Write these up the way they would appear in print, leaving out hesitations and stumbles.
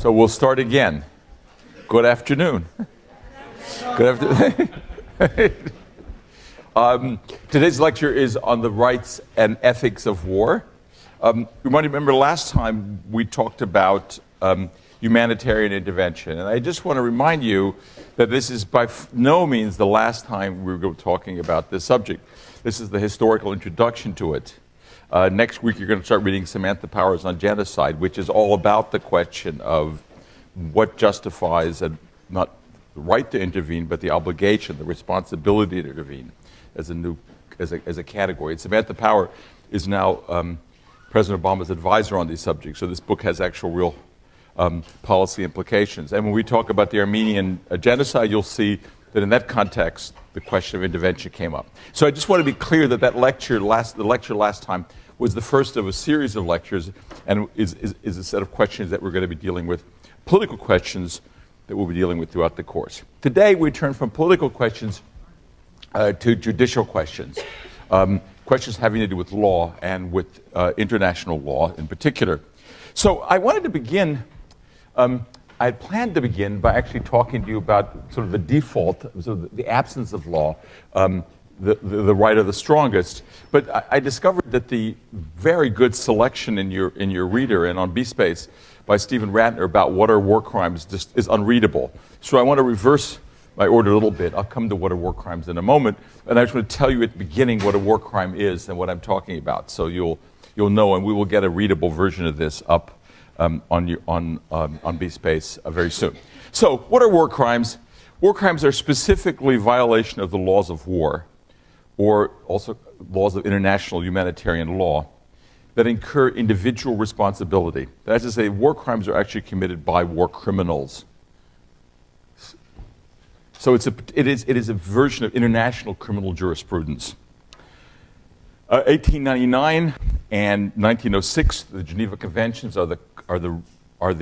So we'll start again. Good afternoon. Good afternoon. Today's lecture is on the rights and ethics of war. You might remember last time we talked about humanitarian intervention. And I just want to remind you that this is by no means the last time we're talking about this subject. This is the historical introduction to it. Next week, you're going to start reading Samantha Powers on genocide, which is all about the question of what justifies not the right to intervene, but the obligation, the responsibility to intervene as a category. And Samantha Power is now President Obama's advisor on these subjects, so this book has actual real policy implications. And when we talk about the Armenian genocide, you'll see that in that context, the question of intervention came up. So I just want to be clear that the lecture last time was the first of a series of lectures and is a set of questions that we're going to be dealing with, political questions that we'll be dealing with throughout the course. Today, we turn from political questions to judicial questions, questions having to do with law and with international law in particular. So I wanted to begin, I had planned to begin by actually talking to you about sort of the default, sort of the absence of law, the right of the strongest. But I discovered that the very good selection in your reader and on BSpace by Stephen Ratner about what are war crimes just is unreadable. So I want to reverse my order a little bit. I'll come to what are war crimes in a moment, and I just want to tell you at the beginning what a war crime is and what I'm talking about, so you'll know, and we will get a readable version of this up on BSpace very soon. So, what are war crimes? War crimes are specifically violation of the laws of war, or also laws of international humanitarian law, that incur individual responsibility. That is to say, war crimes are actually committed by war criminals. So it is a version of international criminal jurisprudence. 1899 and 1906, the Geneva Conventions are the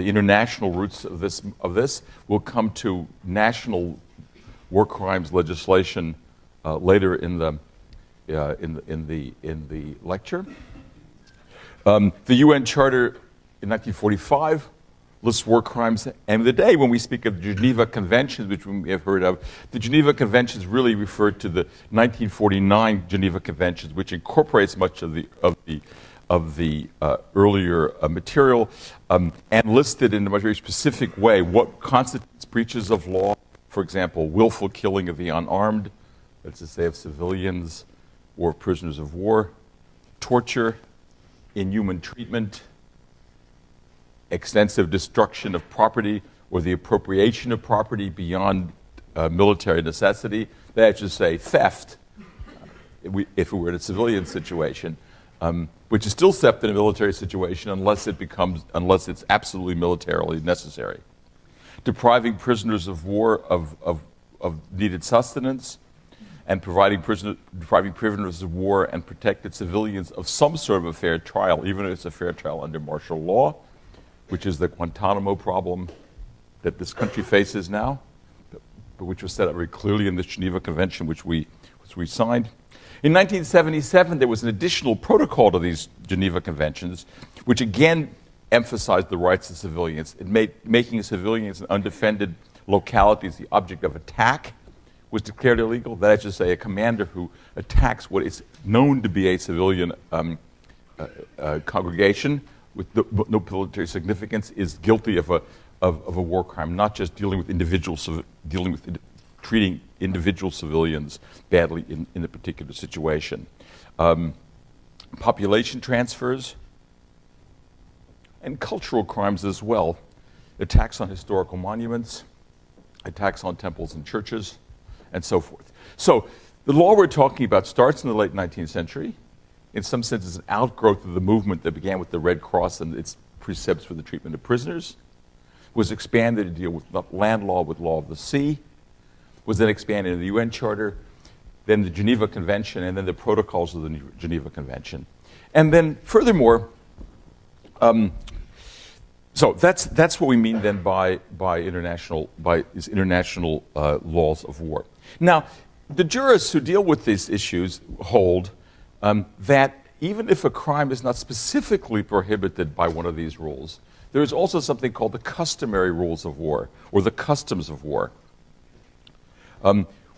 international roots of this. We'll come to national war crimes legislation later in the lecture. The UN Charter in 1945 lists war crimes, and today when we speak of the Geneva Conventions, which we have heard of, the Geneva Conventions really refer to the 1949 Geneva Conventions, which incorporates much of the earlier material and listed in a very specific way what constitutes breaches of law. For example, willful killing of the unarmed, that's to say of civilians or prisoners of war, torture, inhuman treatment, extensive destruction of property or the appropriation of property beyond military necessity. That is to say, theft, if it were in a civilian situation, which is still theft in a military situation unless it's absolutely militarily necessary. Depriving prisoners of war of needed sustenance, and depriving prisoners of war and protected civilians of some sort of a fair trial, even if it's a fair trial under martial law, which is the Guantanamo problem that this country faces now, but which was set out very clearly in the Geneva Convention, which we signed. In 1977, there was an additional protocol to these Geneva Conventions, which again emphasized the rights of civilians. Making civilians in undefended localities the object of attack was declared illegal. That is to say, a commander who attacks what is known to be a civilian congregation with no military significance is guilty of a war crime, not just dealing with treating individual civilians badly in a particular situation. Population transfers and cultural crimes as well. Attacks on historical monuments, attacks on temples and churches, and so forth. So the law we're talking about starts in the late 19th century. In some sense, it's an outgrowth of the movement that began with the Red Cross and its precepts for the treatment of prisoners, was expanded to deal with land law with law of the sea, was then expanded into the UN Charter, then the Geneva Convention, and then the protocols of the Geneva Convention. And then furthermore, so that's what we mean then by these international laws of war. Now, the jurists who deal with these issues hold that even if a crime is not specifically prohibited by one of these rules, there is also something called the customary rules of war, or the customs of war,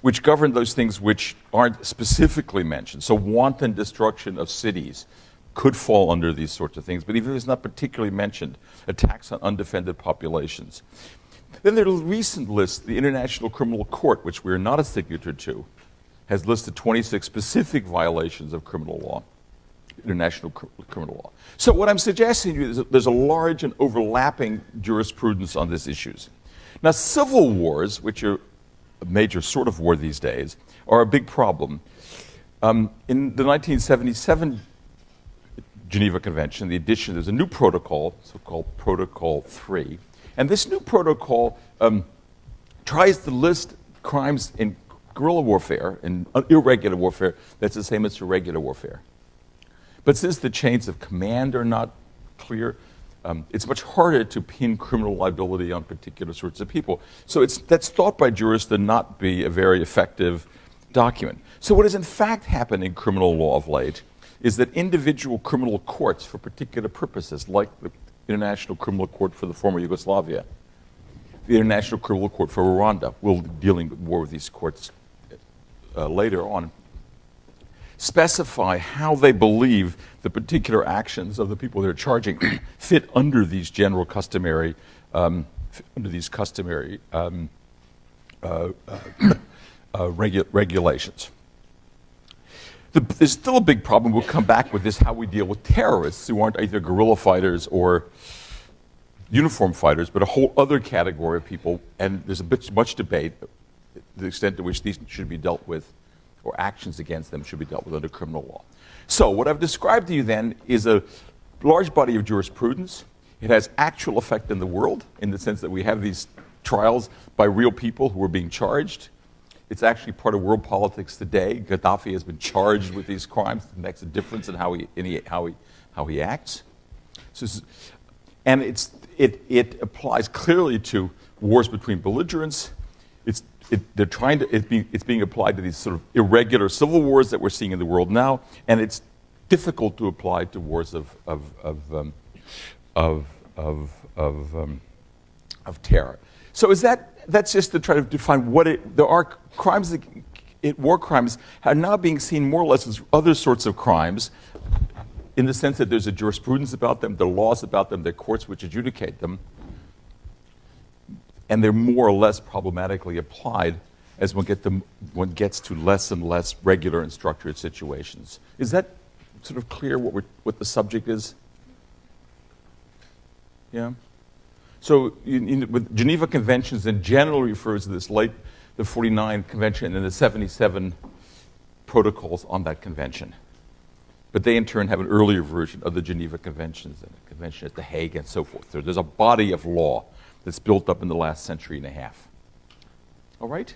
which govern those things which aren't specifically mentioned. So wanton destruction of cities could fall under these sorts of things, but even if it's not particularly mentioned, attacks on undefended populations. Then there's a recent list, the International Criminal Court, which we are not a signatory to, has listed 26 specific violations of criminal law, international criminal law. So what I'm suggesting to you is that there's a large and overlapping jurisprudence on these issues. Now, civil wars, which are a major sort of war these days, are a big problem. In the 1977 Geneva Convention, there's a new protocol, so-called Protocol 3, and this new protocol tries to list crimes in guerrilla warfare and irregular warfare that's the same as irregular warfare. But since the chains of command are not clear, it's much harder to pin criminal liability on particular sorts of people. So that's thought by jurists to not be a very effective document. So what has in fact happened in criminal law of late is that individual criminal courts for particular purposes, like the International Criminal Court for the former Yugoslavia, the International Criminal Court for Rwanda, we'll be dealing with more of these courts later on, specify how they believe the particular actions of the people they're charging fit under these general customary, regulations. There's still a big problem. We'll come back with this, how we deal with terrorists who aren't either guerrilla fighters or uniform fighters, but a whole other category of people, and there's much debate the extent to which these should be dealt with, or actions against them should be dealt with under criminal law. So what I've described to you then is a large body of jurisprudence. It has actual effect in the world, in the sense that we have these trials by real people who are being charged. It's actually part of world politics today. Gaddafi has been charged with these crimes. It makes a difference in how he acts. And it applies clearly to wars between belligerents. It's being applied to these sort of irregular civil wars that we're seeing in the world now, and it's difficult to apply to wars of terror. So that's just to try to define there are crimes war crimes are now being seen more or less as other sorts of crimes, in the sense that there's a jurisprudence about them, there are laws about them, there are courts which adjudicate them, and they're more or less problematically applied as one gets to less and less regular and structured situations. Is that sort of clear what the subject is? Yeah? So with Geneva Conventions in general refers to the 49 Convention and the 77 protocols on that convention. But they in turn have an earlier version of the Geneva Conventions and the Convention at The Hague and so forth. There's a body of law that's built up in the last century and a half. All right?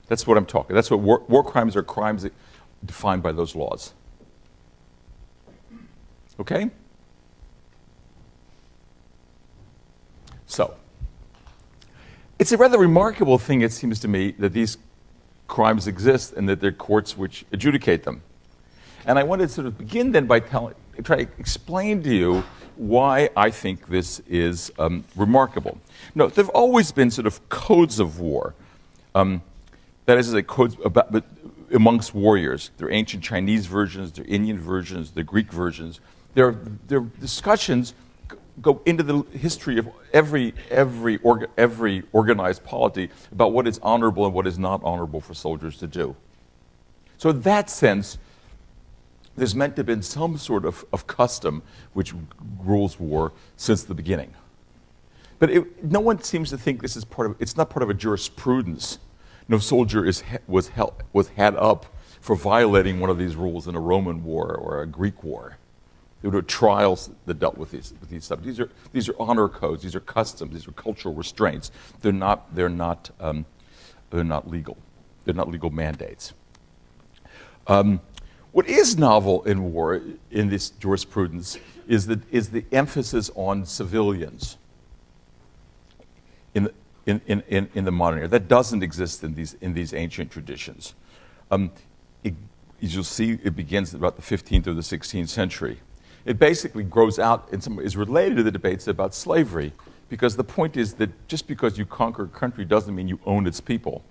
That's what I'm talking. That's what war crimes are, crimes defined by those laws. Okay? So, it's a rather remarkable thing, it seems to me, that these crimes exist and that there are courts which adjudicate them. And I want to sort of begin then by try to explain to you why I think this is remarkable. No, there have always been sort of codes of war. That is, codes amongst warriors. There are ancient Chinese versions, there are Indian versions, there are Greek versions. There are discussions go into the history of every organized polity about what is honorable and what is not honorable for soldiers to do. So in that sense, there's meant to have been some sort of custom which rules war since the beginning. But no one seems to think this is it's not part of a jurisprudence. No soldier was had up for violating one of these rules in a Roman war or a Greek war. There were trials that dealt with these subjects. These are honor codes. These are customs. These are cultural restraints. They're not legal. They're not legal mandates. What is novel in war, in this jurisprudence, is the emphasis on civilians in the modern era. That doesn't exist in these ancient traditions. As you'll see, it begins about the 15th or the 16th century. it basically grows out is related to the debates about slavery, because the point is that just because you conquer a country doesn't mean you own its people.